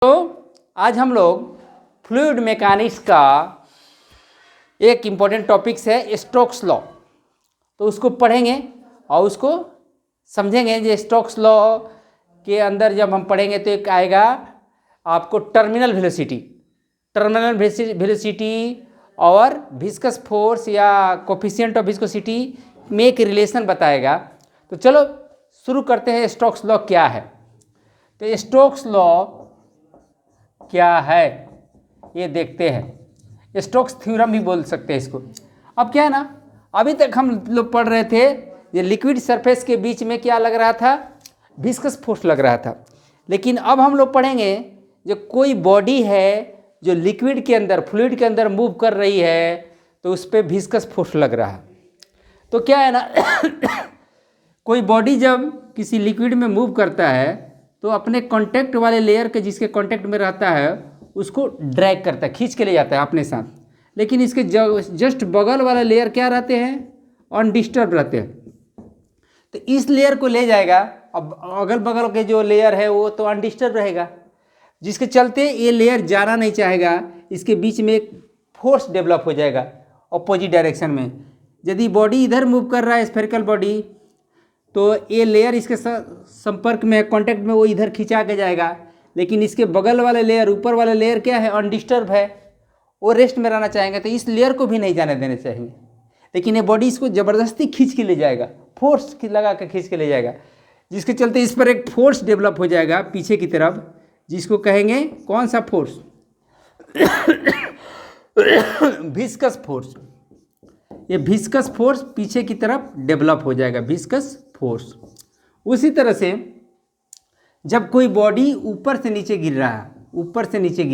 तो आज हम लोग फ्लूइड मैकेनिक्स का एक इम्पॉर्टेंट टॉपिक्स है स्टोक्स लॉ। तो उसको पढ़ेंगे और उसको समझेंगे। जो स्टोक्स लॉ के अंदर जब हम पढ़ेंगे तो एक आएगा आपको टर्मिनल वेलोसिटी और विस्कस फोर्स या कोफिशिएंट ऑफ विस्कोसिटी में एक रिलेशन बताएगा। तो चलो शुरू करते हैं। स्टोक्स लॉ क्या है? तो स्टोक्स लॉ क्या है ये देखते हैं। स्टोक्स थ्योरम भी बोल सकते हैं इसको। अब क्या है ना, अभी तक हम लोग पढ़ रहे थे ये लिक्विड सरफेस के बीच में क्या लग रहा था, विस्कस फोर्स लग रहा था। लेकिन अब हम लोग पढ़ेंगे जो कोई बॉडी है जो लिक्विड के अंदर फ्लूइड के अंदर मूव कर रही है तो उस पर विस्कस फोर्स लग रहा है। तो क्या है ना कोई बॉडी जब किसी लिक्विड में मूव करता है तो अपने कांटेक्ट वाले लेयर के जिसके कांटेक्ट में रहता है उसको ड्रैग करता है, खींच के ले जाता है अपने साथ। लेकिन इसके जस्ट बगल वाला लेयर क्या रहते हैं, अनडिस्टर्ब रहते हैं। तो इस लेयर को ले जाएगा। अब अगल बगल के जो लेयर है वो तो अनडिस्टर्ब रहेगा, जिसके चलते ये लेयर जाना नहीं चाहेगा। इसके बीच में एक फोर्स डेवलप हो जाएगा अपोजिट डायरेक्शन में। यदि बॉडी इधर मूव कर रहा है स्फेरिकल बॉडी, तो ये लेयर इसके संपर्क में कांटेक्ट में वो इधर खिंचा के जाएगा। लेकिन इसके बगल वाले लेयर, ऊपर वाले लेयर क्या है, अनडिस्टर्ब है, वो रेस्ट में रहना चाहेंगे। तो इस लेयर को भी नहीं जाने देने चाहिए। लेकिन ये बॉडी इसको ज़बरदस्ती खींच के ले जाएगा, फोर्स लगा के खींच के ले जाएगा, जिसके चलते इस पर एक फोर्स डेवलप हो जाएगा पीछे की तरफ, जिसको कहेंगे कौन सा फोर्स विस्कस फोर्स। ये विस्कस फोर्स पीछे की तरफ डेवलप हो जाएगा, विस्कस फोर्स। उसी तरह से जब कोई बॉडी ऊपर से नीचे गिर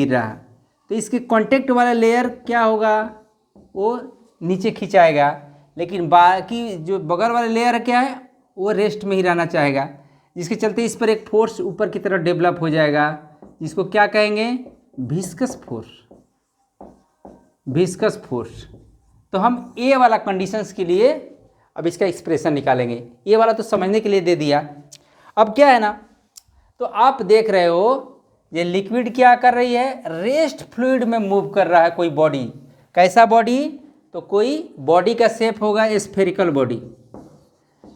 रहा है तो इसके कांटेक्ट वाला लेयर क्या होगा, वो नीचे खिंचाएगा। लेकिन बाकी जो बगल वाला लेयर है क्या है, वो रेस्ट में ही रहना चाहेगा, जिसके चलते इस पर एक फोर्स ऊपर की तरफ डेवलप हो जाएगा, जिसको क्या कहेंगे, विस्कस फोर्स। तो हम ए वाला कंडीशंस के लिए अब इसका एक्सप्रेशन निकालेंगे। ये वाला तो समझने के लिए दे दिया। अब क्या है ना, तो आप देख रहे हो ये लिक्विड क्या कर रही है, रेस्ट फ्लूइड में मूव कर रहा है कोई बॉडी। कैसा बॉडी? तो कोई बॉडी का शेप होगा स्फेरिकल बॉडी।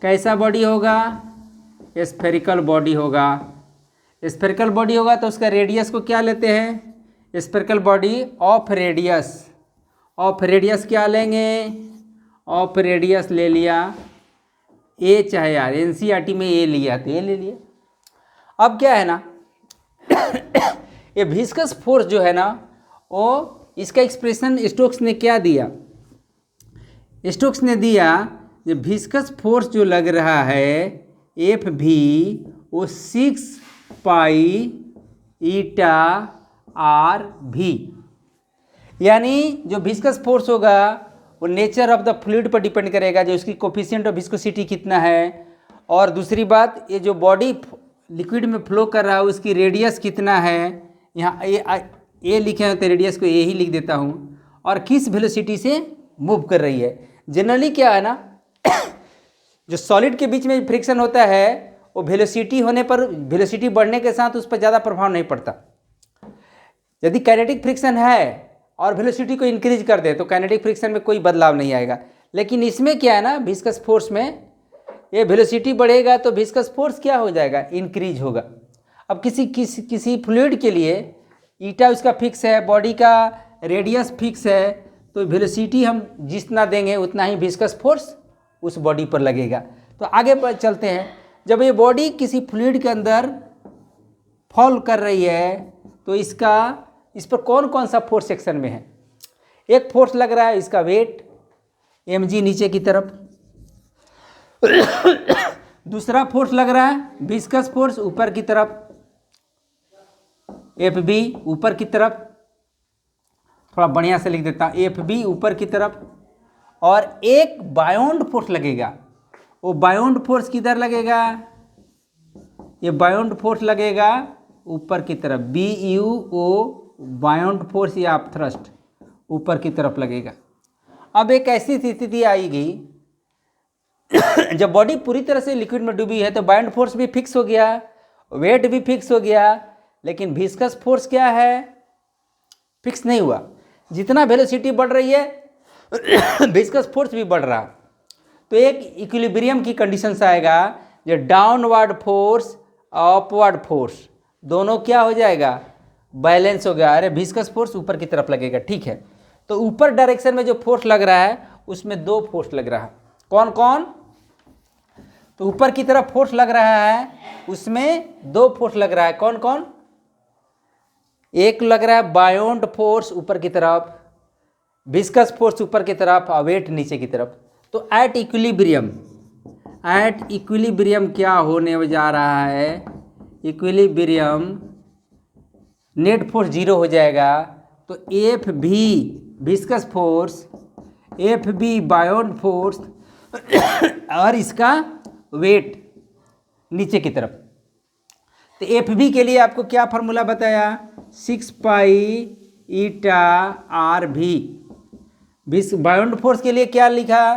कैसा बॉडी होगा? स्फेरिकल बॉडी होगा। स्फेरिकल बॉडी होगा तो उसका रेडियस को क्या लेते हैं, स्फेरिकल बॉडी ऑफ रेडियस क्या लेंगे, ऑफ रेडियस ले लिया, ए चाहे यार एनसीईआरटी में ए लिया तो ए ले लिया। अब क्या है ना ये विस्कस फोर्स जो है ना, वो इसका एक्सप्रेशन स्टोक्स ने क्या दिया, स्टोक्स ने दिया जो विस्कस फोर्स जो लग रहा है एफ भी, वो 6 पाई ईटा आर भी। यानी जो विस्कस फोर्स होगा वो नेचर ऑफ द फ्लूइड पर डिपेंड करेगा, जो उसकी कोफिशिएंट ऑफ विस्कोसिटी कितना है। और दूसरी बात, ये जो बॉडी लिक्विड में फ्लो कर रहा है उसकी रेडियस कितना है। यहाँ ये लिखे हैं तो रेडियस को ये ही लिख देता हूँ। और किस वेलोसिटी से मूव कर रही है। जनरली क्या है ना जो सॉलिड के बीच में फ्रिक्शन होता है वो वेलोसिटी होने पर, वेलोसिटी बढ़ने के साथ उस पर ज़्यादा प्रभाव नहीं पड़ता। यदि काइनेटिक फ्रिक्शन है और वेलोसिटी को इंक्रीज कर दे तो काइनेटिक फ्रिक्शन में कोई बदलाव नहीं आएगा। लेकिन इसमें क्या है ना, विस्कस फोर्स में ये वेलोसिटी बढ़ेगा तो विस्कस फोर्स क्या हो जाएगा, इंक्रीज होगा। अब किसी फ्लूइड के लिए ईटा उसका फिक्स है, बॉडी का रेडियस फिक्स है, तो वेलोसिटी हम जितना देंगे उतना ही विस्कस फोर्स उस बॉडी पर लगेगा। तो आगे चलते हैं। जब ये बॉडी किसी फ्लूइड के अंदर फॉल कर रही है तो इस पर कौन कौन सा फोर्स सेक्शन में है। एक फोर्स लग रहा है इसका वेट mg नीचे की तरफ, दूसरा फोर्स लग रहा है विस्कस फोर्स ऊपर की तरफ, Fb ऊपर की तरफ, थोड़ा बढ़िया से लिख देता हूँ, Fb ऊपर की तरफ। और एक बायोंड फोर्स लगेगा। वो बायोंड फोर्स किधर लगेगा, ये बायोंड फोर्स लगेगा ऊपर की तरफ, BUO बायोंड फोर्स या थ्रस्ट ऊपर की तरफ लगेगा। अब एक ऐसी स्थिति आएगी जब बॉडी पूरी तरह से लिक्विड में डूबी है तो बायोंड फोर्स भी फिक्स हो गया, वेट भी फिक्स हो गया, लेकिन विस्कस फोर्स क्या है, फिक्स नहीं हुआ। जितना वेलोसिटी बढ़ रही है विस्कस फोर्स भी बढ़ रहा। तो एक इक्विलिब्रियम की कंडीशन से आएगा, जो डाउनवर्ड फोर्स अपवर्ड फोर्स दोनों क्या हो जाएगा, बैलेंस हो गया। अरे विस्कस फोर्स ऊपर की तरफ लगेगा, ठीक है। तो ऊपर डायरेक्शन में जो फोर्स लग रहा है उसमें दो फोर्स लग रहा है। कौन कौन? तो ऊपर की तरफ फोर्स लग रहा है, उसमें दो फोर्स लग रहा है। कौन कौन? एक लग रहा है बायोंड फोर्स ऊपर की तरफ, विस्कस फोर्स ऊपर की तरफ और वेट नीचे की तरफ। तो एट इक्विलिब्रियम क्या होने जा रहा है, इक्विलिब्रियम नेट फोर्स जीरो हो जाएगा। तो एफ भी viscous force, F B buoyant force और इसका वेट नीचे की तरफ। तो एफ बी के लिए आपको क्या फार्मूला बताया, 6 पाई ईटा आर भी। बायोंड फोर्स के लिए क्या लिखा,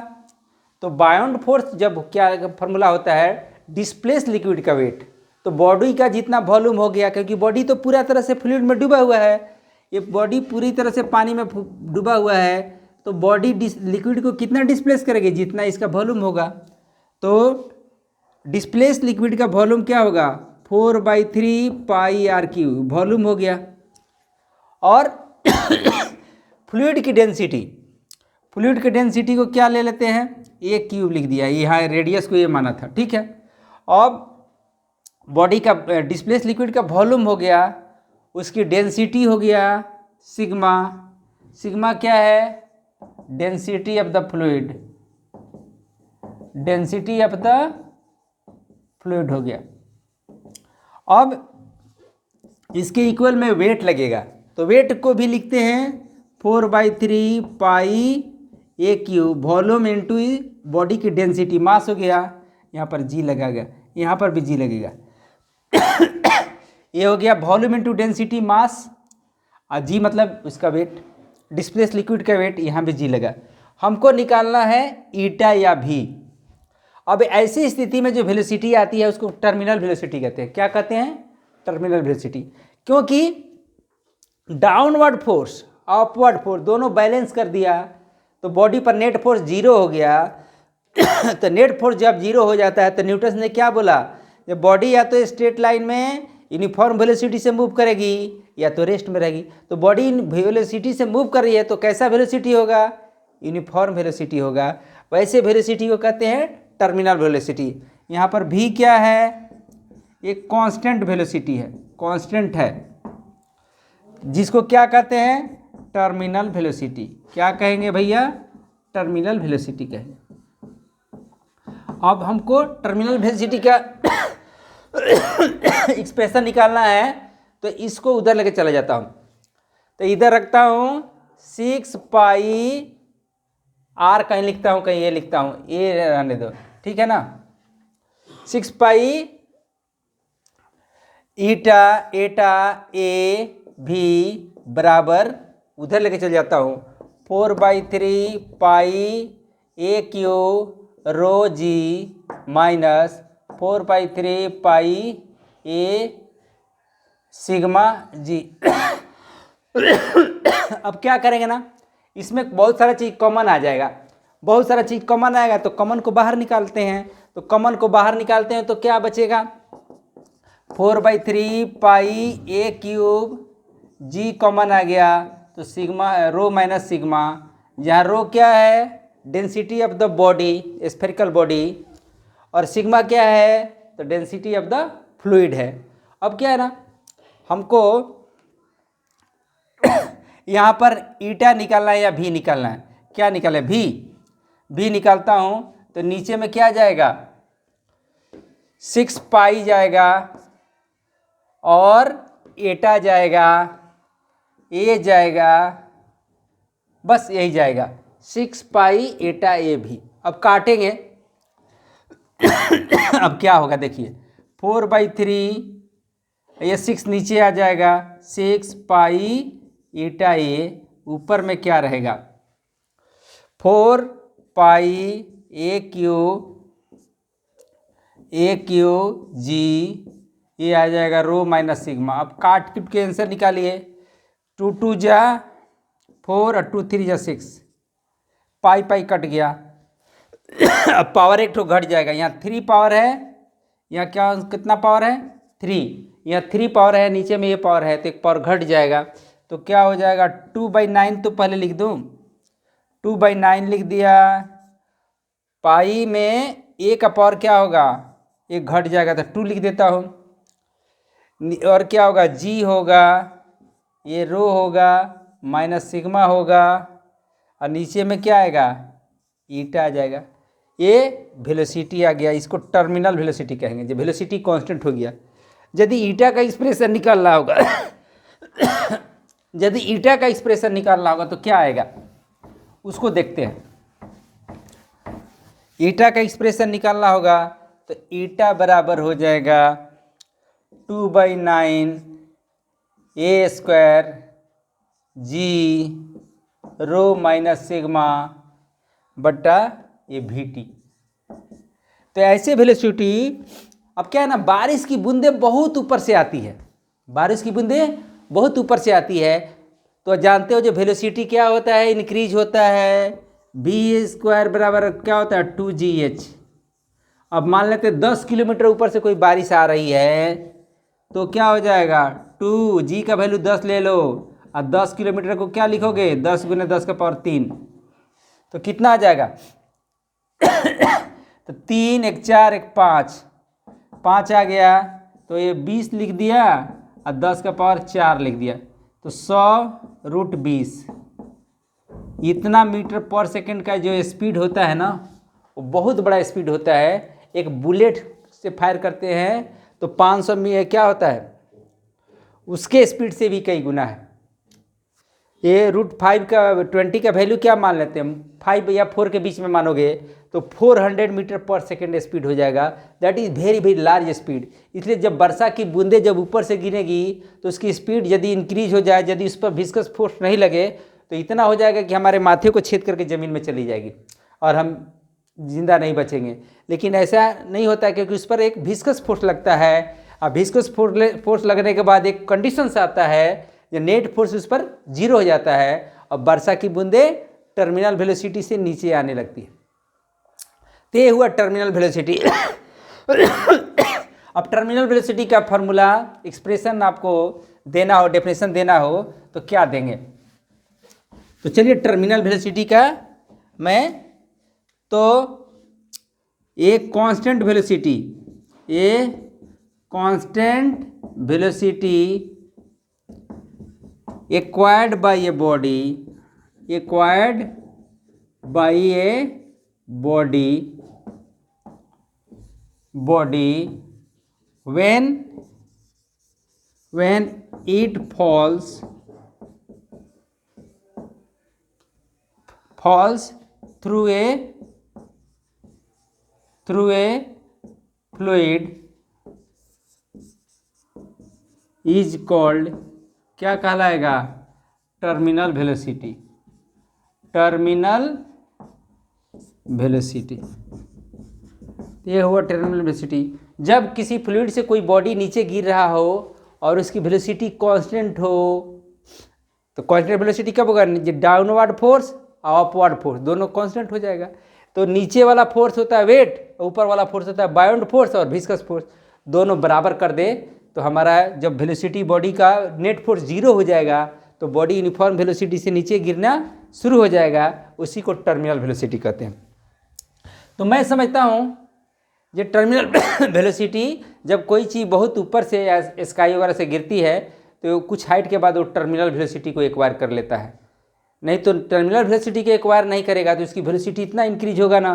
तो बायोंड फोर्स जब क्या फार्मूला होता है, डिस्प्लेस लिक्विड का वेट। तो बॉडी का जितना वॉल्यूम हो गया, क्योंकि बॉडी तो पूरा तरह से फ्लूइड में डूबा हुआ है, ये बॉडी पूरी तरह से पानी में डूबा हुआ है, तो बॉडी लिक्विड को कितना डिस्प्लेस करेगी, जितना इसका वॉल्यूम होगा। तो डिस्प्लेस लिक्विड का वॉल्यूम क्या होगा, 4/3 पाई आर क्यूब वॉल्यूम हो गया। और फ्लूइड की डेंसिटी को क्या ले लेते हैं, ए क्यूब लिख दिया, यहाँ रेडियस को ये माना था, ठीक है। अब बॉडी का डिस्प्लेस लिक्विड का वॉल्यूम हो गया, उसकी डेंसिटी हो गया सिग्मा। सिग्मा क्या है, density of the fluid, density of the fluid हो गया। अब इसके इक्वल में वेट लगेगा, तो वेट को भी लिखते हैं 4/3 पाई ए क्यूब वॉल्यूम इंटू बॉडी की डेंसिटी, मास हो गया, यहाँ पर जी लगेगा, यहाँ पर भी जी लगेगा। ये हो गया वॉल्यूम इंटू डेंसिटी मास, और जी मतलब उसका वेट, डिस्प्लेस लिक्विड का वेट, यहाँ भी जी लगा। हमको निकालना है ईटा या भी। अब ऐसी स्थिति में जो वेलोसिटी आती है उसको टर्मिनल वेलोसिटी कहते हैं। क्या कहते हैं, टर्मिनल वेलोसिटी। क्योंकि डाउनवर्ड फोर्स अपवर्ड फोर्स दोनों बैलेंस कर दिया, तो बॉडी पर नेट फोर्स जीरो हो गया। तो नेट फोर्स जब जीरो हो जाता है तो न्यूटन ने क्या बोला, जब बॉडी या तो स्ट्रेट लाइन में यूनिफॉर्म वेलोसिटी से मूव करेगी या तो रेस्ट में रहेगी। तो बॉडी वेलोसिटी से मूव कर रही है तो कैसा वेलोसिटी होगा, यूनिफॉर्म वेलोसिटी होगा। वैसे वेलोसिटी को कहते हैं टर्मिनल वेलोसिटी। यहाँ पर भी क्या है, एक कांस्टेंट वेलोसिटी है, कांस्टेंट है, जिसको क्या कहते हैं, टर्मिनल वेलोसिटी। क्या कहेंगे भैया, टर्मिनल वेलोसिटी कहेंगे। अब हमको टर्मिनल वेलोसिटी का एक्सप्रेशन निकालना है, तो इसको उधर लेके चला जाता हूँ। तो इधर रखता हूँ 6 पाई आर, कहीं लिखता हूँ कहीं ये लिखता हूँ, ये रहने दो, ठीक है ना। 6 पाई ईटा ए भी बराबर, उधर लेके चल जाता हूँ 4/3 पाई ए क्यू रो जी माइनस 4/3 पाई ए सिग्मा जी। अब क्या करेंगे ना, इसमें बहुत सारा चीज़ कॉमन आ जाएगा, बहुत सारा चीज़ कॉमन आएगा, तो कॉमन को बाहर निकालते हैं। तो कॉमन को बाहर निकालते हैं तो क्या बचेगा, 4/3 पाई ए क्यूब जी कॉमन आ गया, तो सिग्मा रो माइनस सिग्मा, जहाँ रो क्या है, density of the body, spherical body, और सिग्मा क्या है, तो डेंसिटी ऑफ द फ्लूइड है। अब क्या है ना, हमको यहाँ पर ईटा निकालना है या भी निकालना है, क्या निकाले, भी निकालता हूँ, तो नीचे में क्या जाएगा, 6 पाई जाएगा और एटा जाएगा, ए जाएगा, बस यही जाएगा 6 पाई एटा ए भी। अब काटेंगे अब क्या होगा देखिए, 4/3, ये 6 नीचे आ जाएगा, 6 पाई एटा ए, ऊपर में क्या रहेगा, 4 पाई ए क्यू जी ये आ जाएगा रो माइनस सिग्मा। अब काट पीट के आंसर निकालिए। 2 2 जा 4 और 2 3 जा 6, पाई पाई कट गया। अब पावर एक तो घट जाएगा, यहाँ 3 पावर है, यहाँ क्या कितना पावर है 3, यहाँ 3 पावर है, नीचे में ये पावर है तो एक पावर घट जाएगा। तो क्या हो जाएगा 2/9, तो पहले लिख दूँ 2/9 लिख दिया। पाई में ए का पावर क्या होगा, एक घट जाएगा तो 2 लिख देता हूँ। और क्या होगा जी होगा, ये रो होगा माइनस सिग्मा होगा, और नीचे में क्या आएगा ईटा आ जाएगा। ये वेलोसिटी आ गया, इसको टर्मिनल वेलोसिटी कहेंगे। जब वेलोसिटी कांस्टेंट हो गया, यदि ईटा का एक्सप्रेशन निकालना होगा यदि ईटा का एक्सप्रेशन निकालना होगा तो क्या आएगा उसको देखते हैं। ईटा का एक्सप्रेशन निकालना होगा तो ईटा बराबर हो जाएगा 2/9 ए स्क्वायर जी रो माइनस सिग्मा बट्टा ये वी टी। तो ऐसे वेलोसिटी, अब क्या है ना, बारिश की बूंदें बहुत ऊपर से आती है, बारिश की बूंदें बहुत ऊपर से आती है। तो जानते हो जो वेलोसिटी क्या होता है, इंक्रीज होता है, वी स्क्वायर बराबर क्या होता है 2gh। अब मान लेते 10 किलोमीटर ऊपर से कोई बारिश आ रही है तो क्या हो जाएगा 2g का वैल्यू 10 ले लो, और 10 किलोमीटर को क्या लिखोगे 10 × 10 का पावर 3, तो कितना आ जाएगा तो 3 1 4 1 5 आ गया, तो ये 20 लिख दिया और 10 का पावर 4 लिख दिया, तो 100√20। इतना मीटर पर सेकंड का जो स्पीड होता है ना, वो बहुत बड़ा स्पीड होता है। एक बुलेट से फायर करते हैं तो 500 में क्या होता है, उसके स्पीड से भी कई गुना है। ये √5 का 20 का वैल्यू क्या मान लेते हैं, 5 या 4 के बीच में मानोगे तो 400 मीटर पर सेकेंड स्पीड हो जाएगा। That is very very large speed. इसलिए जब वर्षा की बूंदें जब ऊपर से गिरेगी तो उसकी स्पीड यदि इंक्रीज हो जाए, यदि उस पर विस्कस फोर्स नहीं लगे तो इतना हो जाएगा कि हमारे माथे को छेद करके ज़मीन में चली जाएगी और हम जिंदा नहीं बचेंगे। लेकिन ऐसा नहीं होता क्योंकि उस पर एक विस्कस फोर्स लगता है, और विस्कस फोर्स लगने के बाद एक कंडीशंस आता है, जो नेट फोर्स उस पर 0 हो जाता है और वर्षा की बूंदें टर्मिनल वेलोसिटी से नीचे आने लगती है। तो ये हुआ टर्मिनल वेलोसिटी। अब टर्मिनल वेलोसिटी का फॉर्मूला एक्सप्रेशन आपको देना हो, डेफिनेशन देना हो तो क्या देंगे। तो चलिए टर्मिनल वेलोसिटी का मैं तो एक कांस्टेंट वेलोसिटी, ये constant velocity acquired by a body, acquired by a body when it falls through a fluid is called, क्या कहलाएगा, टर्मिनल वेलोसिटी। टर्मिनल वेलोसिटी ये हुआ टर्मिनल वेलोसिटी। जब किसी फ्लूइड से कोई बॉडी नीचे गिर रहा हो और उसकी वेलोसिटी कांस्टेंट हो, तो कांस्टेंट वेलोसिटी कब होगा, डाउनवर्ड फोर्स और अपवर्ड फोर्स दोनों कांस्टेंट हो जाएगा। तो नीचे वाला फोर्स होता है वेट, ऊपर वाला फोर्स होता है बाउंड फोर्स और विस्कस फोर्स, दोनों बराबर कर दे तो हमारा जब वेलोसिटी बॉडी का नेट फोर्स 0 हो जाएगा तो बॉडी यूनिफॉर्म वेलोसिटी से नीचे गिरना शुरू हो जाएगा, उसी को टर्मिनल वेलोसिटी कहते हैं। तो मैं समझता हूँ ये टर्मिनल वेलोसिटी जब कोई चीज़ बहुत ऊपर से या स्काई वगैरह से गिरती है तो कुछ हाइट के बाद वो टर्मिनल वेलोसिटी को एक्वायर कर लेता है। नहीं तो टर्मिनल वेलोसिटी को एक्वायर नहीं करेगा तो इसकी वेलोसिटी इतना इंक्रीज होगा ना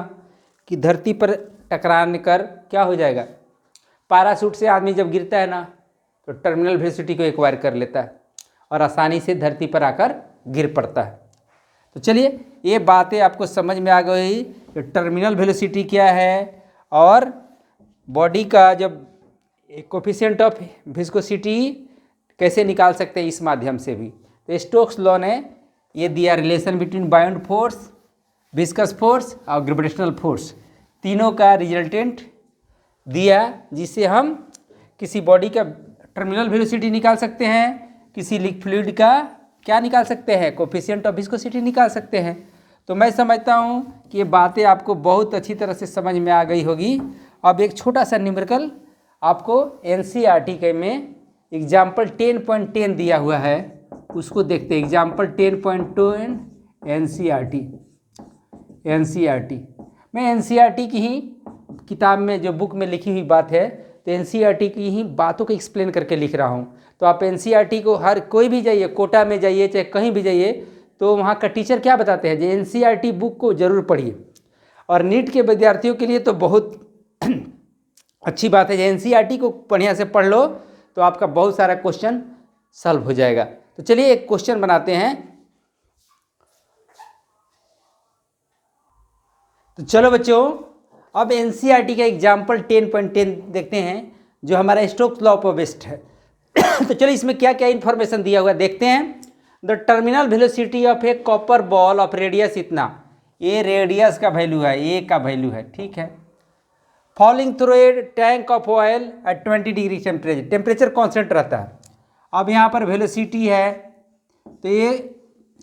कि धरती पर टकराने कर क्या हो जाएगा, पैराशूट से आदमी जब गिरता है ना तो टर्मिनल वेलोसिटी को एक्वायर कर लेता है और आसानी से धरती पर आकर गिर पड़ता है। तो चलिए ये बातें आपको समझ में आ गई कि टर्मिनल वेलोसिटी क्या है और बॉडी का जब कोफिशिएंट ऑफ विस्कोसिटी कैसे निकाल सकते हैं इस माध्यम से भी। तो स्टोक्स लॉ ने ये दिया relation between bound force, viscous force और ग्रेविटेशनल फोर्स, तीनों का रिजल्टेंट दिया, जिससे हम किसी बॉडी का टर्मिनल वेलोसिटी निकाल सकते हैं, किसी लिक्विड का क्या निकाल सकते हैं, कोफिशिएंट ऑफ विस्कोसिटी निकाल सकते हैं। तो मैं समझता हूँ कि ये बातें आपको बहुत अच्छी तरह से समझ में आ गई होगी। अब एक छोटा सा न्यूमेरिकल आपको एनसीईआरटी के में एग्जाम्पल 10.10 दिया हुआ है, उसको देखते हैं। एग्जाम्पल 10.10 एनसीईआरटी मैं एनसीईआरटी की ही किताब में जो बुक में लिखी हुई बात है, तो एनसीईआरटी की ही बातों को एक्सप्लेन करके लिख रहा हूँ। तो आप एनसीईआरटी को हर कोई भी जाइए, कोटा में जाइए चाहे कहीं भी जाइए, तो वहाँ का टीचर क्या बताते हैं, जो एनसीईआरटी बुक को जरूर पढ़िए। और नीट के विद्यार्थियों के लिए तो बहुत अच्छी बात है, जो एनसीईआरटी को बढ़िया से पढ़ लो तो आपका बहुत सारा क्वेश्चन सॉल्व हो जाएगा। तो चलिए एक क्वेश्चन बनाते हैं। तो चलो बच्चों, अब एनसीईआरटी का एग्जाम्पल 10.10 देखते हैं, जो हमारा स्टोक्स लॉ ऑफ वेस्ट है। तो चलिए इसमें क्या क्या इंफॉर्मेशन दिया हुआ है देखते हैं। The terminal velocity of A copper ball of radius इतना, ये रेडियस का वैल्यू है, ए का वैल्यू है, ठीक है। Falling through a tank of oil eight 20 degree temperature, temperature constant रहता है। अब यहाँ पर वेलोसिटी है, तो ये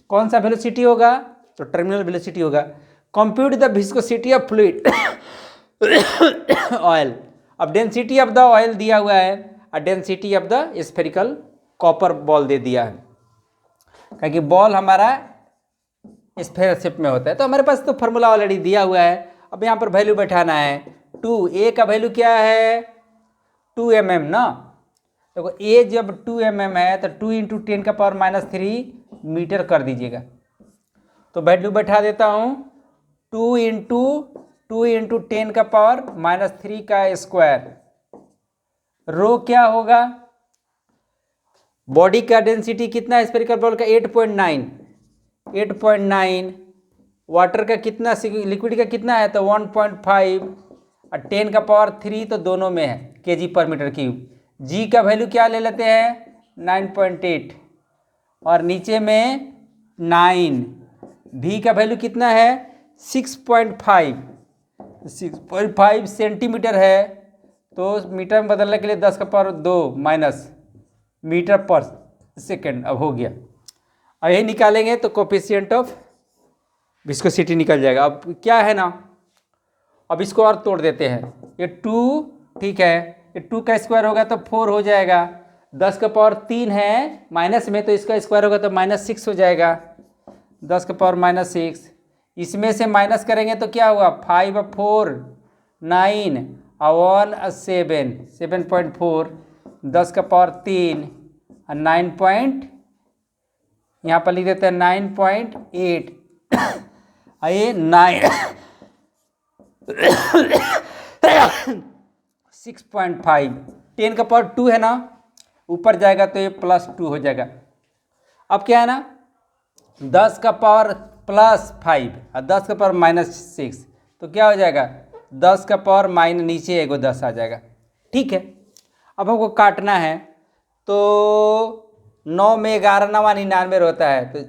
कौन सा वेलोसिटी होगा, तो टर्मिनल वेलोसिटी होगा। Compute the viscosity of fluid oil, अब डेंसिटी ऑफ द ऑयल दिया हुआ है और density of the spherical copper ball दे दिया है, क्योंकि बॉल हमारा स्फेयर शेप में होता है। तो हमारे पास तो फार्मूला ऑलरेडी दिया हुआ है। अब यहाँ पर वैल्यू बैठाना है। 2 ए का वैल्यू क्या है, 2 mm ना। देखो ए जब 2 mm है तो 2 × 10⁻³ मीटर कर दीजिएगा। तो वैल्यू बैठा देता हूँ 2 × 10⁻³ का स्क्वायर। रो क्या होगा, बॉडी का डेंसिटी कितना है स्फेरिकल बॉल का, 8.9। वाटर का कितना, लिक्विड का कितना है, तो 1.5 और 10⁻³ तो दोनों में है, kg/m³। जी का वैल्यू क्या ले लेते हैं, 9.8 और नीचे में 9। भी का वैल्यू कितना है, 6.5 सेंटीमीटर है। तो मीटर में बदलने के लिए 10⁻² माइनस मीटर पर सेकेंड अब हो गया। अब यही निकालेंगे तो कोफिशिएंट ऑफ विस्कोसिटी निकल जाएगा। अब क्या है ना, अब इसको और तोड़ देते हैं। ये 2, ठीक है, ये 2 का स्क्वायर होगा तो 4 हो जाएगा। 10⁻³ है माइनस में, तो इसका स्क्वायर होगा तो -6 हो जाएगा। 10⁻⁻6, इसमें से माइनस करेंगे तो क्या होगा, 5 और 4 9 और 1 7, 7.4, 10⁻³ और 9 यहाँ पर लिख देते हैं 9.8 ये 6.5, 10⁻² है ना, ऊपर जाएगा तो ये +2 हो जाएगा। अब क्या है ना, 10⁻+5 और 10⁻−6, तो क्या हो जाएगा, 10⁻- नीचे एगो 10 आ जाएगा, ठीक है। अब हमको काटना है, तो 9 में 11 9 99 होता है। तो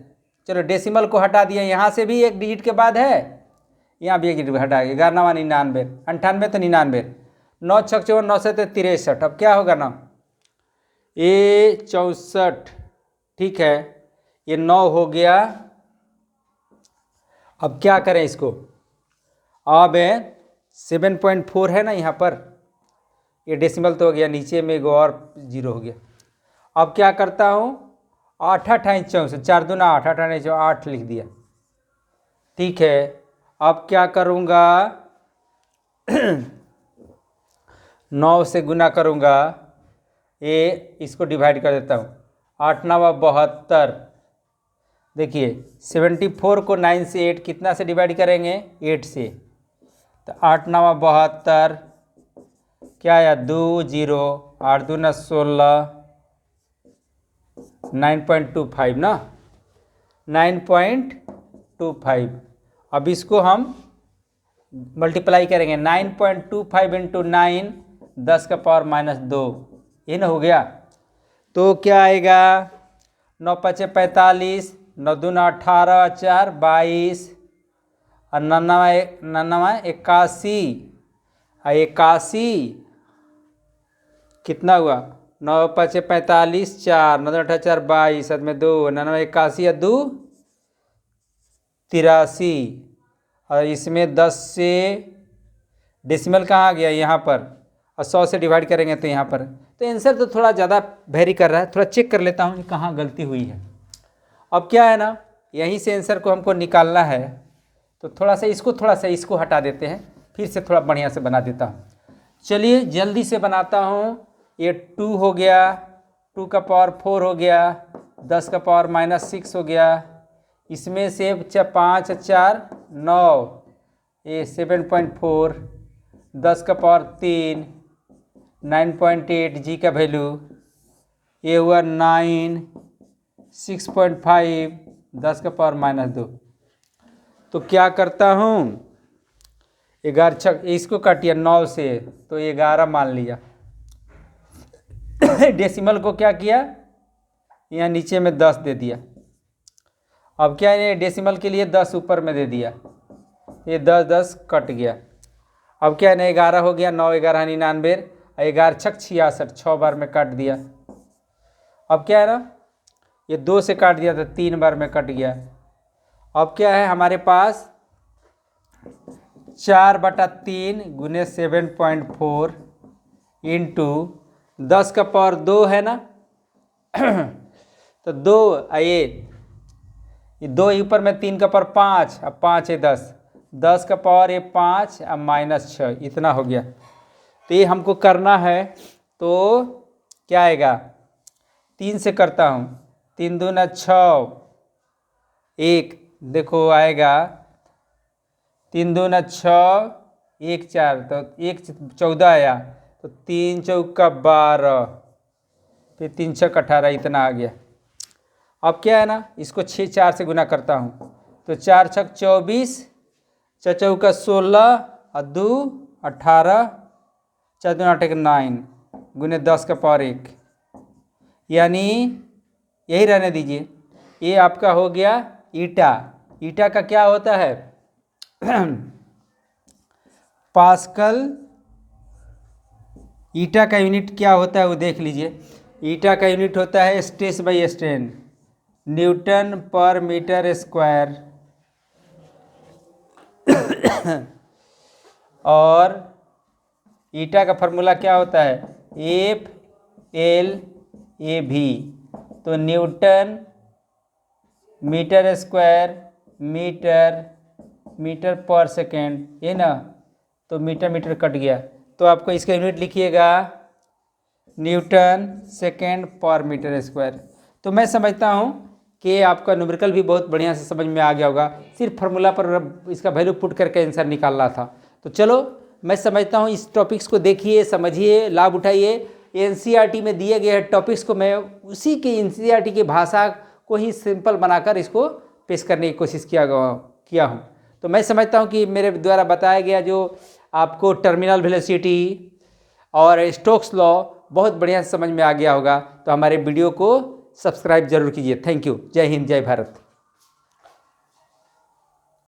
चलो डेसिमल को हटा दिया, यहाँ से भी एक डिजिट के बाद है, यहाँ भी एक डिजिट हटा, 11 9 99, 98 तो 99, 9 6 54, 9 7 63। अब क्या होगा ना, ये 64, ठीक है, ये 9 हो गया। अब क्या करें इसको, अब 7.4 है ना यहाँ पर, ये डेसिमल तो हो गया, नीचे में एगो और 0 हो गया। अब क्या करता हूँ, 8 8 64, 4 दूना 8, 8 8 8 लिख दिया, ठीक है। अब क्या करूँगा 9 से गुना करूँगा, ये इसको डिवाइड कर देता हूँ, 8 9 72। देखिए 74 को 9 से 8 कितना से डिवाइड करेंगे, 8 से, तो 8 9 72, क्या आया 2 0, 8 दूना 16, 9.25 ना, 9.25। अब इसको हम मल्टीप्लाई करेंगे, 9.25 × 9, 10⁻−2, ये ना हो गया। तो क्या आएगा, 9 5 45, 9 दूना 18, 4 22 और 99 81 और 81, कितना हुआ 9 5 45, 4 9 8 4 22, 7 में 2 99 81 2 83। और इसमें 10 से डेसिमल कहाँ आ गया यहाँ पर, और 100 से डिवाइड करेंगे तो यहाँ पर। तो आंसर तो थोड़ा ज़्यादा वेरी कर रहा है, थोड़ा चेक कर लेता हूँ कहाँ गलती हुई है। अब क्या है ना, यहीं से आंसर को हमको निकालना है, तो थोड़ा सा इसको हटा देते हैं, फिर से थोड़ा बढ़िया से बना देता हूँ। चलिए जल्दी से बनाता हूँ। ये 2 हो गया, 2 का पावर 4 हो गया, 10 का पावर -6 हो गया, इसमें से 5 4 9, ये 7.4, 10 का पावर 3 9.8 जी का वैल्यू, ये हुआ 9 6.5, 10 का पावर -2। तो क्या करता हूँ, 11 छक इसको काटिए 9 से, तो 11 मान लिया। डेसिमल को क्या किया, यहाँ नीचे में 10 दे दिया। अब क्या है, डेसिमल के लिए 10 ऊपर में दे दिया, ये 10 10 कट गया। अब क्या है ना, 11 हो गया, 9 11 99, 11 छक 66, 6 बार में काट दिया। अब क्या है ना, ये 2 से काट दिया तो 3 बार में कट गया। अब क्या है हमारे पास 4/3 गुने 7.4 इंटू 10 का पावर 2 है ना, तो 2 ये 2 ऊपर में 3 का पावर 5, अब 5 है 10, 10 का पावर ये 5 अब -6, इतना हो गया। तो ये हमको करना है, तो क्या आएगा, 3 से करता हूँ, 3 दूना 6, 1 देखो आएगा, 3 दूना 6, 1 4, तो 1 14 आया, तो 3 चौका 12, फिर 3 छक 18, इतना आ गया। अब क्या है ना, इसको 6 4 से गुना करता हूँ, तो 4 छक 24, 4 चौका 16 और 2 18, 4 दूना 8 9 गुने 10 का पावर 1, यानी यही रहने दीजिए। ये आपका हो गया ईटा। ईटा का क्या होता है पास्कल। ईटा का यूनिट क्या होता है वो देख लीजिए। ईटा का यूनिट होता है स्ट्रेस बाई स्ट्रेन, न्यूटन पर मीटर स्क्वायर। और ईटा का फार्मूला क्या होता है, FLAV, तो न्यूटन मीटर स्क्वायर मीटर पर सेकेंड, ये ना, तो मीटर कट गया, तो आपको इसका यूनिट लिखिएगा न्यूटन सेकेंड पर मीटर स्क्वायर। तो मैं समझता हूँ कि आपका न्यूमेरिकल भी बहुत बढ़िया से समझ में आ गया होगा, सिर्फ फार्मूला पर इसका वैल्यू पुट करके आंसर निकालना था। तो चलो मैं समझता हूँ, इस टॉपिक्स को देखिए, समझिए, लाभ उठाइए। एनसीईआरटी में दिए गए टॉपिक्स को मैं उसी के एनसीईआरटी की भाषा को ही सिंपल बनाकर इसको पेश करने की कोशिश किया हूँ। तो मैं समझता हूँ कि मेरे द्वारा बताया गया जो आपको टर्मिनल वेलोसिटी और स्टोक्स लॉ बहुत बढ़िया से समझ में आ गया होगा। तो हमारे वीडियो को सब्सक्राइब जरूर कीजिए। Thank you. जय हिंद, जय भारत।